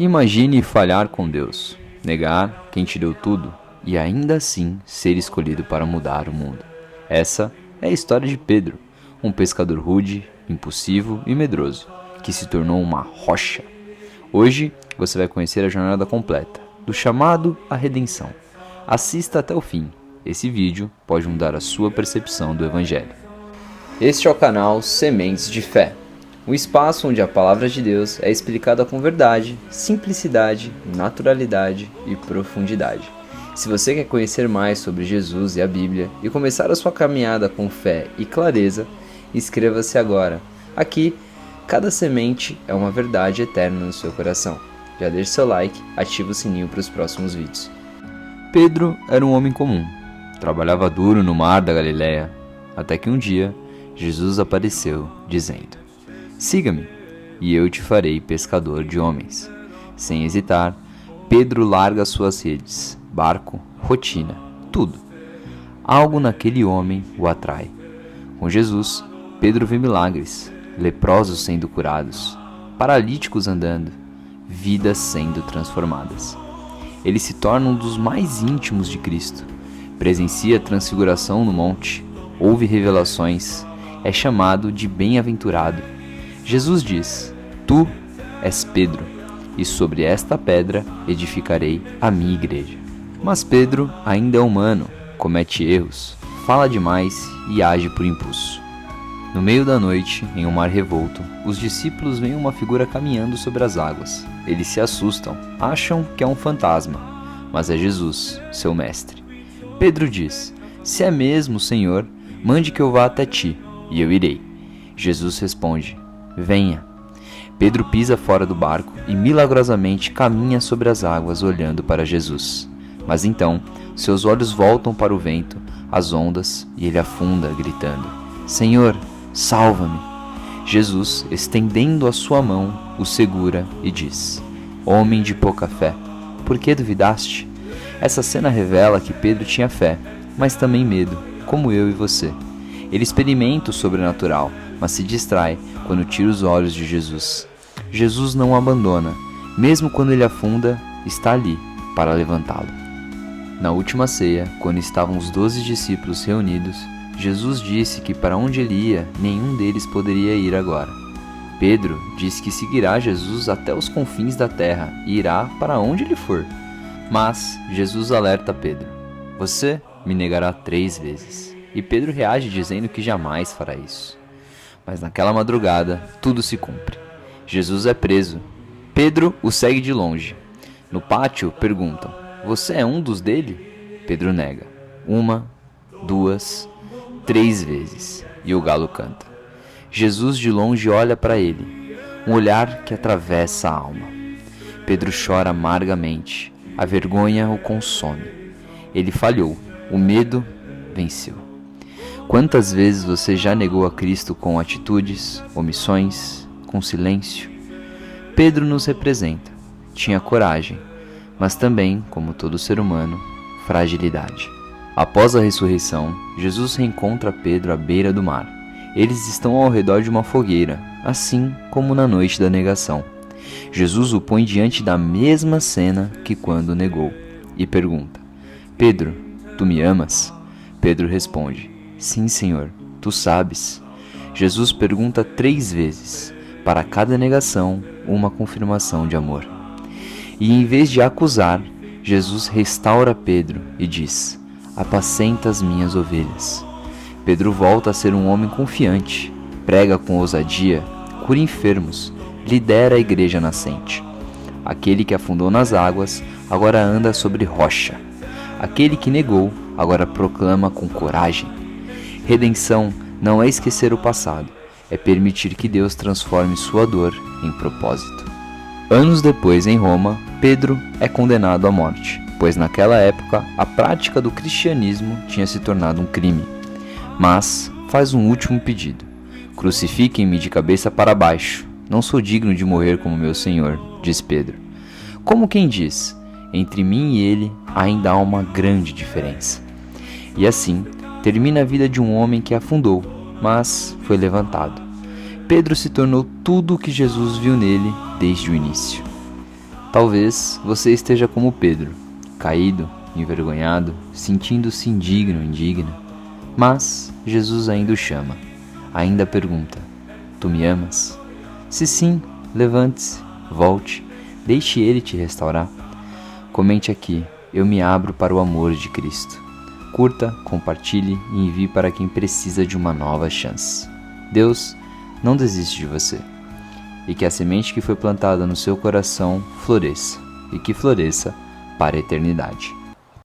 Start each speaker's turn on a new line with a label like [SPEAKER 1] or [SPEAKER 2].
[SPEAKER 1] Imagine falhar com Deus, negar quem te deu tudo e ainda assim ser escolhido para mudar o mundo. Essa é a história de Pedro, um pescador rude, impulsivo e medroso, que se tornou uma rocha. Hoje você vai conhecer a jornada completa, do chamado à redenção. Assista até o fim. Esse vídeo pode mudar a sua percepção do Evangelho. Este é o canal Sementes de Fé, um espaço onde a palavra de Deus é explicada com verdade, simplicidade, naturalidade e profundidade. Se você quer conhecer mais sobre Jesus e a Bíblia e começar a sua caminhada com fé e clareza, inscreva-se agora. Aqui, cada semente é uma verdade eterna no seu coração. Já deixe seu like, ative o sininho para os próximos vídeos. Pedro era um homem comum. Trabalhava duro no mar da Galileia, até que um dia Jesus apareceu, dizendo: "Siga-me, e eu te farei pescador de homens." Sem hesitar, Pedro larga suas redes, barco, rotina, tudo. Algo naquele homem o atrai. Com Jesus, Pedro vê milagres, leprosos sendo curados, paralíticos andando, vidas sendo transformadas. Ele se torna um dos mais íntimos de Cristo, presencia a transfiguração no monte, ouve revelações, é chamado de bem-aventurado. Jesus diz: "Tu és Pedro, e sobre esta pedra edificarei a minha igreja." Mas Pedro ainda é humano, comete erros, fala demais e age por impulso. No meio da noite, em um mar revolto, os discípulos veem uma figura caminhando sobre as águas. Eles se assustam, acham que é um fantasma, mas é Jesus, seu mestre. Pedro diz: "Se é mesmo, Senhor, mande que eu vá até ti, e eu irei." Jesus responde: "Venha." Pedro pisa fora do barco e milagrosamente caminha sobre as águas olhando para Jesus. Mas então, seus olhos voltam para o vento, as ondas, e ele afunda, gritando: "Senhor, salva-me." Jesus, estendendo a sua mão, o segura e diz: "Homem de pouca fé, por que duvidaste?" Essa cena revela que Pedro tinha fé, mas também medo, como eu e você. Ele experimenta o sobrenatural, mas se distrai quando tira os olhos de Jesus. Jesus não o abandona, mesmo quando ele afunda, está ali para levantá-lo. Na última ceia, quando estavam os 12 discípulos reunidos, Jesus disse que para onde ele ia, nenhum deles poderia ir agora. Pedro disse que seguirá Jesus até os confins da terra e irá para onde ele for. Mas Jesus alerta Pedro: "Você me negará 3 vezes." E Pedro reage dizendo que jamais fará isso. Mas naquela madrugada, tudo se cumpre. Jesus é preso. Pedro o segue de longe. No pátio, perguntam: "Você é um dos dele?" Pedro nega. 1, 2, 3 vezes. E o galo canta. Jesus de longe olha para ele, um olhar que atravessa a alma. Pedro chora amargamente. A vergonha o consome. Ele falhou. O medo venceu. Quantas vezes você já negou a Cristo com atitudes, omissões, com silêncio? Pedro nos representa. Tinha coragem, mas também, como todo ser humano, fragilidade. Após a ressurreição, Jesus reencontra Pedro à beira do mar. Eles estão ao redor de uma fogueira, assim como na noite da negação. Jesus o põe diante da mesma cena que quando negou e pergunta: "Pedro, tu me amas?" Pedro responde: "Sim, Senhor, tu sabes." Jesus pergunta 3 vezes, para cada negação, uma confirmação de amor. E em vez de acusar, Jesus restaura Pedro e diz: "Apacenta as minhas ovelhas." Pedro volta a ser um homem confiante, prega com ousadia, cura enfermos, lidera a igreja nascente. Aquele que afundou nas águas agora anda sobre rocha. Aquele que negou agora proclama com coragem. Redenção não é esquecer o passado, é permitir que Deus transforme sua dor em propósito. Anos depois, em Roma, Pedro é condenado à morte, pois naquela época a prática do cristianismo tinha se tornado um crime. Mas faz um último pedido: "Crucifiquem-me de cabeça para baixo. Não sou digno de morrer como meu Senhor", diz Pedro. Como quem diz: entre mim e ele ainda há uma grande diferença. E assim termina a vida de um homem que afundou, mas foi levantado. Pedro se tornou tudo o que Jesus viu nele desde o início. Talvez você esteja como Pedro, caído, envergonhado, sentindo-se indigno, indigna. Mas Jesus ainda o chama, ainda pergunta: Tu me amas? Se sim, levante-se, volte, deixe Ele te restaurar. Comente aqui: eu me abro para o amor de Cristo. Curta, compartilhe e envie para quem precisa de uma nova chance. Deus não desiste de você. E que a semente que foi plantada no seu coração floresça, e que floresça para a eternidade.